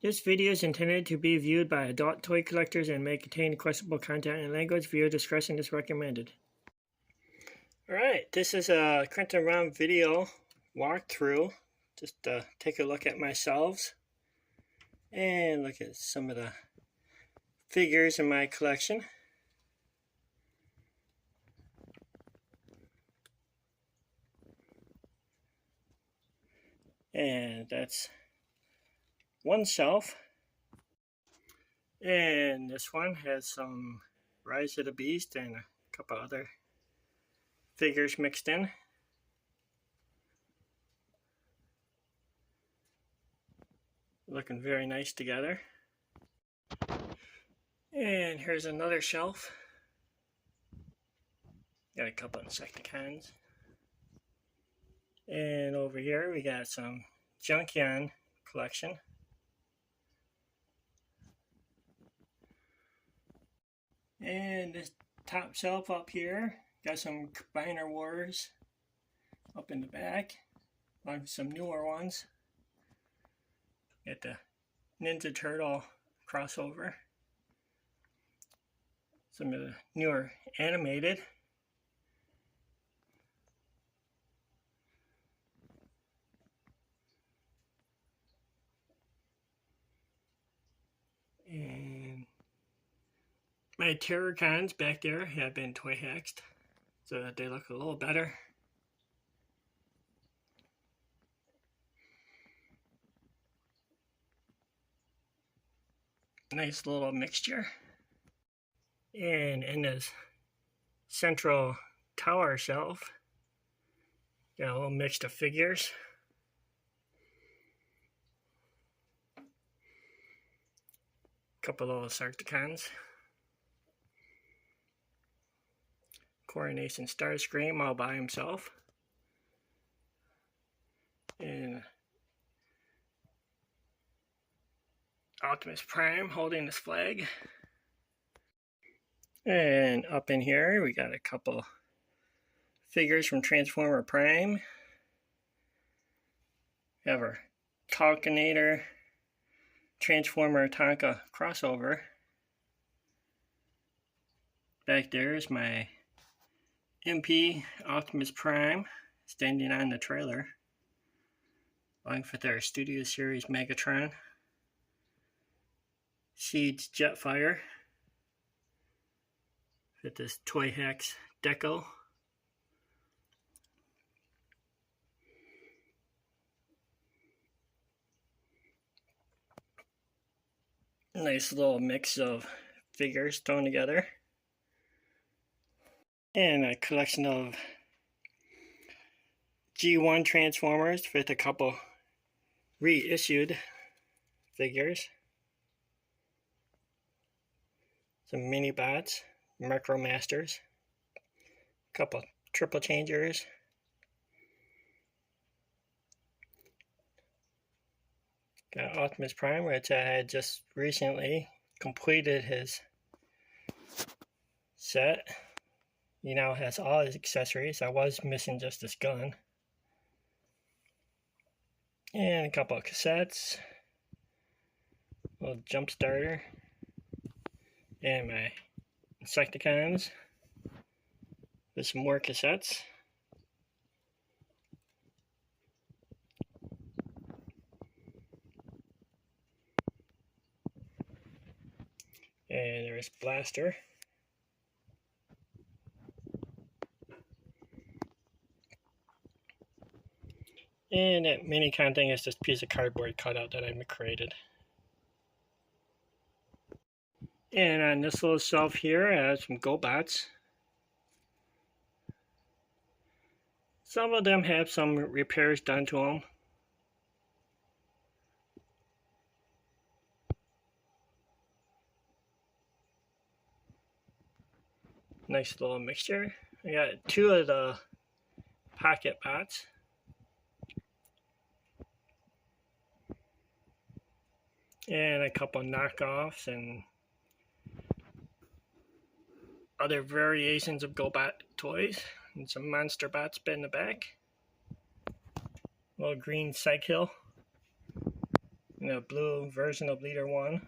This video is intended to be viewed by adult toy collectors and may contain questionable content and language. Viewer discretion is recommended. Alright, this is a Quentin-Rom video walkthrough. Just take a look at my shelves and look at some of the figures in my collection. And that's one shelf, and this one has some Rise of the Beast and a couple other figures mixed in. Looking very nice together. And here's another shelf. Got a couple Insecticons. And over here we got some Junkion collection. And this top shelf up here got some Combiner Wars up in the back, along with some newer ones. Got the Ninja Turtle crossover, some of the newer animated. And my Terrorcons back there have been toy hexed, so that they look a little better. Nice little mixture. And in this central tower shelf, got a little mix of figures. Couple little Sarcticons. Coronation Starscream all by himself. And Optimus Prime holding his flag. And up in here we got a couple figures from Transformer Prime. We have our Talkinator Transformer Tonka crossover. Back there is my MP Optimus Prime standing on the trailer, along with our Studio Series Megatron, Siege Jetfire, with this Toy Hex deco. Nice little mix of figures thrown together. And a collection of G1 Transformers with a couple reissued figures. Some mini bots, Micro Masters, a couple triple changers. Got Optimus Prime, which I had just recently completed his set. He now has all his accessories. I was missing just his gun. And a couple of cassettes. A little jump starter. And my Insecticons. With some more cassettes. And there's Blaster. And that mini-con thing is just a piece of cardboard cutout that I created. And on this little shelf here, I have some GoBots. Some of them have some repairs done to them. Nice little mixture. I got two of the Pocket Bots. And a couple knockoffs and other variations of GoBot toys. And some Monster Bots in the back. Little green Cycle. in a blue version of Leader 1.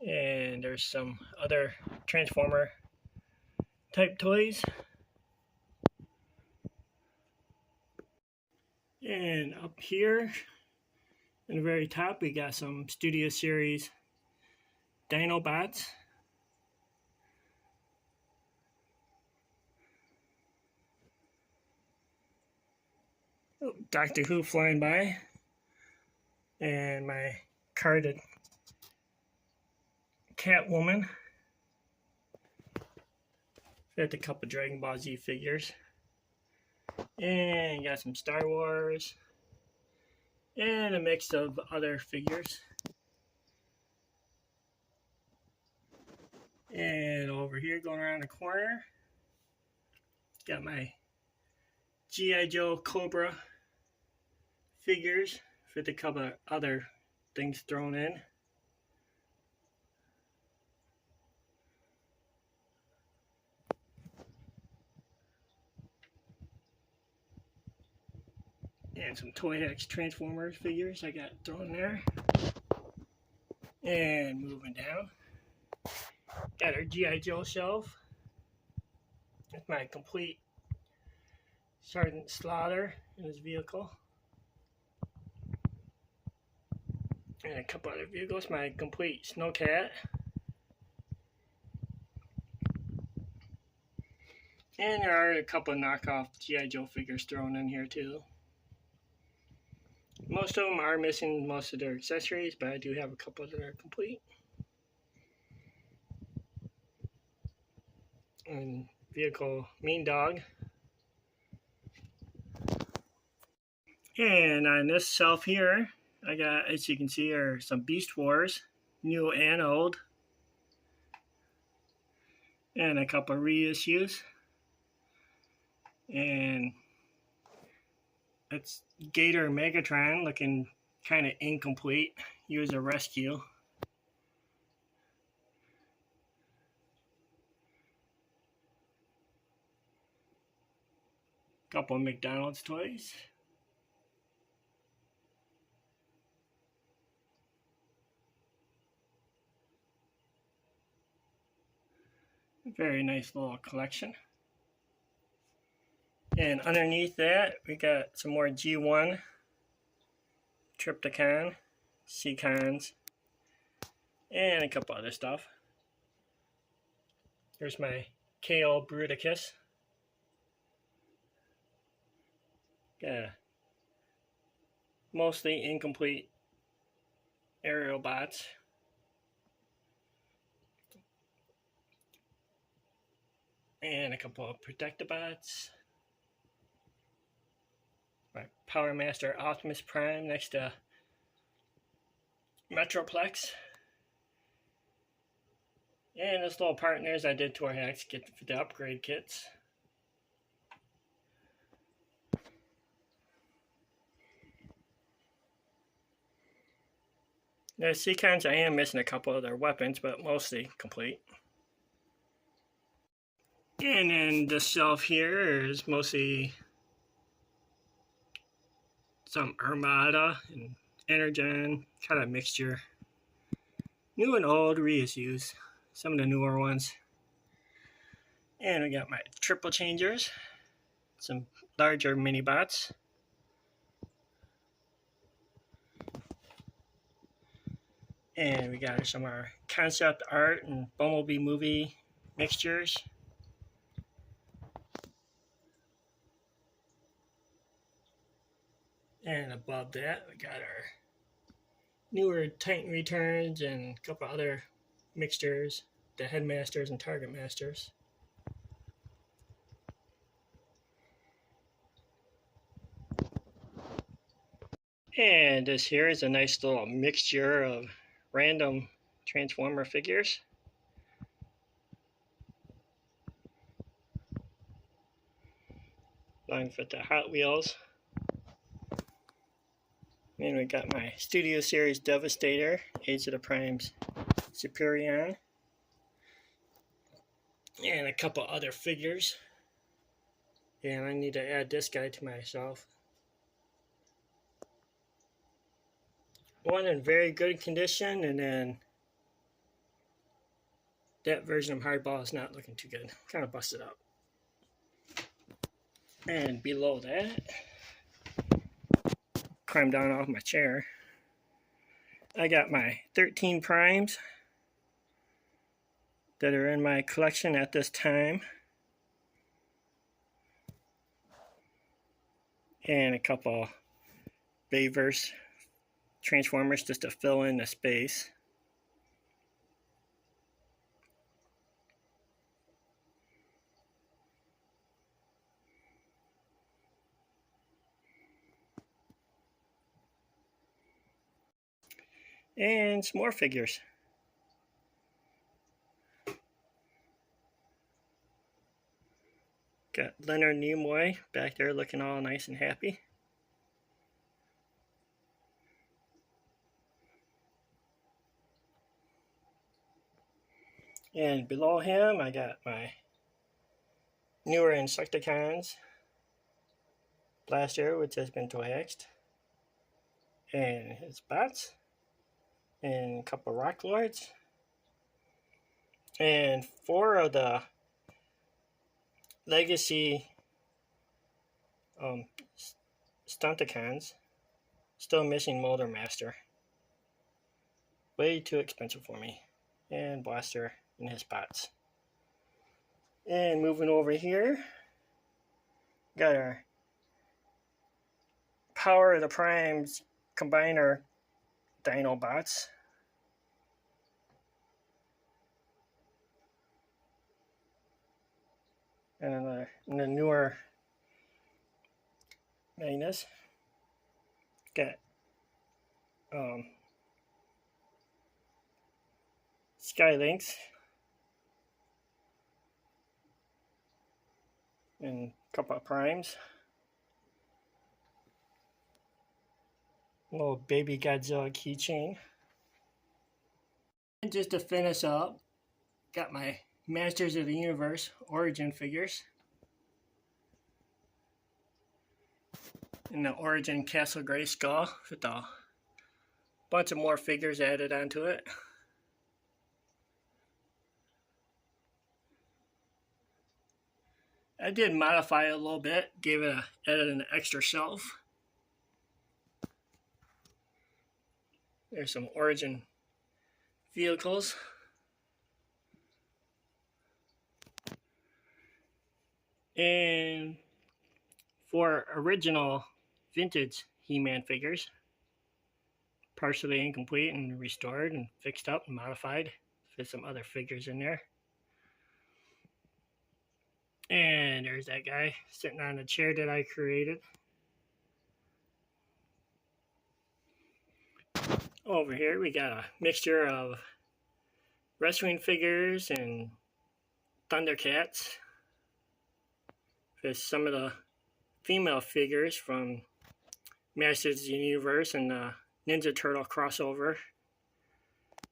And there's some other Transformer type toys. And up here in the very top we got some Studio Series Dinobots. Oh, Doctor Who flying by. And my carded Catwoman. Got a couple Dragon Ball Z figures. And got some Star Wars. And a mix of other figures. And over here, going around the corner, got my G.I. Joe Cobra figures with a couple other things thrown in. And some Toy X Transformers figures I got thrown there. And moving down, got our G.I. Joe shelf. That's my complete Sergeant Slaughter in his vehicle. And a couple other vehicles, my complete Snowcat. And there are a couple of knockoff G.I. Joe figures thrown in here too. Most of them are missing most of their accessories, but I do have a couple that are complete. And vehicle Mean Dog. And on this shelf here, I got, as you can see, are some Beast Wars, new and old. And a couple of reissues. And it's Gator Megatron looking kind of incomplete. He was a rescue. Couple of McDonald's toys. Very nice little collection. And underneath that, we got some more G1, Trypticon, Seacons, and a couple other stuff. Here's my KO Bruticus. Got mostly incomplete aerial bots. And a couple of Protectobots. My Power Master Optimus Prime next to Metroplex. And this little partners I did Toy Hacks get for the upgrade kits. The Seacons, I am missing a couple of their weapons, but mostly complete. And then this shelf here is mostly some Armada and Energon, kind of mixture. New and old reissues, some of the newer ones. And we got my triple changers, some larger mini bots. And we got some of our concept art and Bumblebee movie mixtures. And above that, we got our newer Titan Returns and a couple other mixtures, the Headmasters and Target Masters. And this here is a nice little mixture of random Transformer figures. Along with the Hot Wheels. And we got my Studio Series Devastator, Age of the Primes Superion. And a couple other figures. And I need to add this guy to my shelf. one in very good condition, and then that version of Hardball is not looking too good. Kind of busted up. And below that, climb down off my chair, I got my 13 primes that are in my collection at this time. And a couple Bayverse transformers just to fill in the space. And some more figures. Got Leonard Nimoy back there looking all nice and happy. And below him, I got my newer Insecticons blaster, which has been toy-axed, and his bots, and a couple Rock Lords, and 4 of the Legacy Stunticons, still missing Molder Master. Way too expensive for me. And Blaster and his bots. And moving over here, got our Power of the Primes Combiner Dinobots. And the newer Magnus. Got Skylinks and a couple of primes. Little baby Godzilla keychain. And just to finish up, got my Masters of the Universe Origin figures. And the Origin Castle Grayskull with a bunch of more figures added onto it. I did modify it a little bit, added an extra shelf. There's some Origin vehicles. And 4 original vintage He-Man figures, partially incomplete and restored and fixed up and modified. There's some other figures in there. And there's that guy sitting on the chair that I created. Over here we got a mixture of wrestling figures and Thundercats. There's some of the female figures from Masters of the Universe and the Ninja Turtle crossover.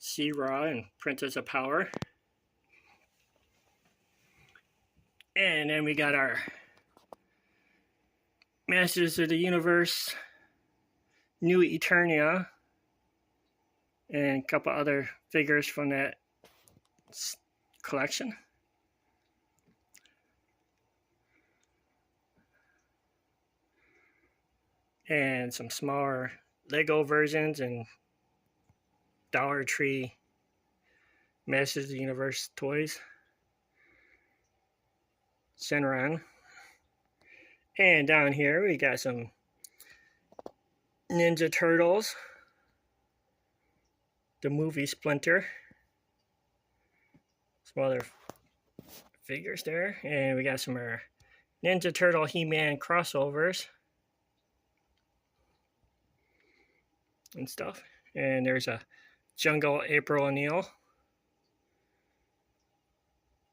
She-Ra and Princess of Power. And then we got our Masters of the Universe New Eternia and a couple other figures from that collection. And some smaller Lego versions and Dollar Tree Masters of the Universe toys. Shenron. And down here we got some Ninja Turtles, the movie Splinter, some other figures there, and we got some Ninja Turtle He-Man crossovers and stuff. And there's a Jungle April O'Neil.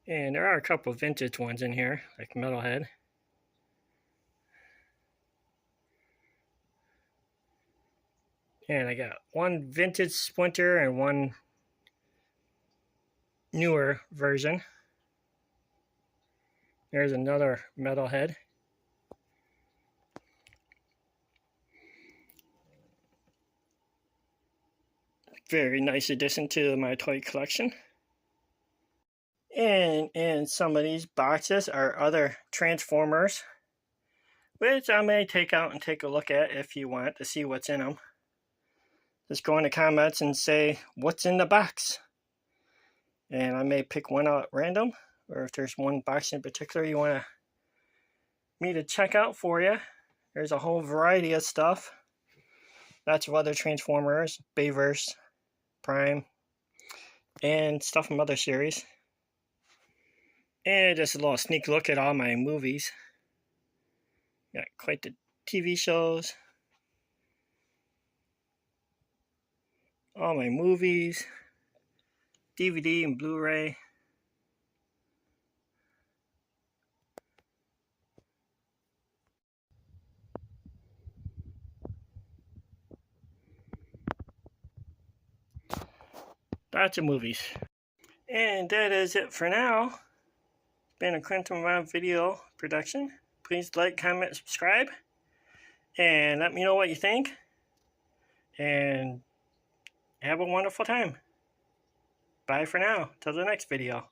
And there are a couple of vintage ones in here, like Metalhead. And I got one vintage Splinter and one newer version. There's another Metalhead. Very nice addition to my toy collection. And in some of these boxes are other Transformers, which I may take out and take a look at if you want to see what's in them. Just go in the comments and say what's in the box. And I may pick one out at random, or if there's one box in particular you want me to check out for you. There's a whole variety of stuff. Lots of other Transformers, Bayverse, Prime, and stuff from other series. And just a little sneak look at all my movies. Got quite the TV shows. All my movies, DVD and Blu-ray. Lots of movies. And that is it for now. It's been a Quentin-Rom video production. Please like, comment, subscribe, and let me know what you think. And have a wonderful time. Bye for now. Till the next video.